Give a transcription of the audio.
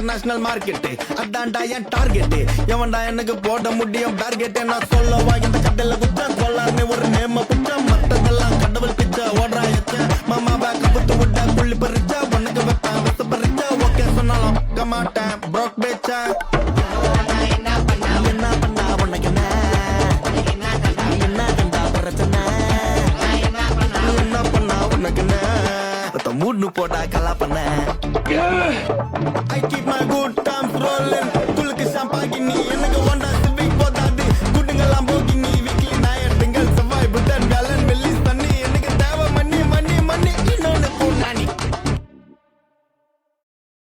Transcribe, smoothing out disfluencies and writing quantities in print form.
international market அதான்டா என் target எவன்டா எனக்கு போட முடியும் டார்கெட் நான் சொல்லவா இந்த கட்டல குற்றம் கொள்ளான்னு ஒரு நேம குற்றம் மத்ததெல்லாம் கடவுள் பிச்சை ஓடுறா எச்ச மாமா பேக்க புத்து விட்டா புள்ளி பறிச்சா உனக்கு வைப்பேன் விச பறிச்சா ஓகே சொன்னாலும் மாட்டேன் ப்ரோக் பேச்சா என்ன பண்ணா உனக்கு என்ன கண்டா பிரச்சனை என்ன பண்ணா உனக்கு மூணு போட்டா கலா பண்ண I keep my good times rolling துளுக்கு சாம்பாகி நீ என்ன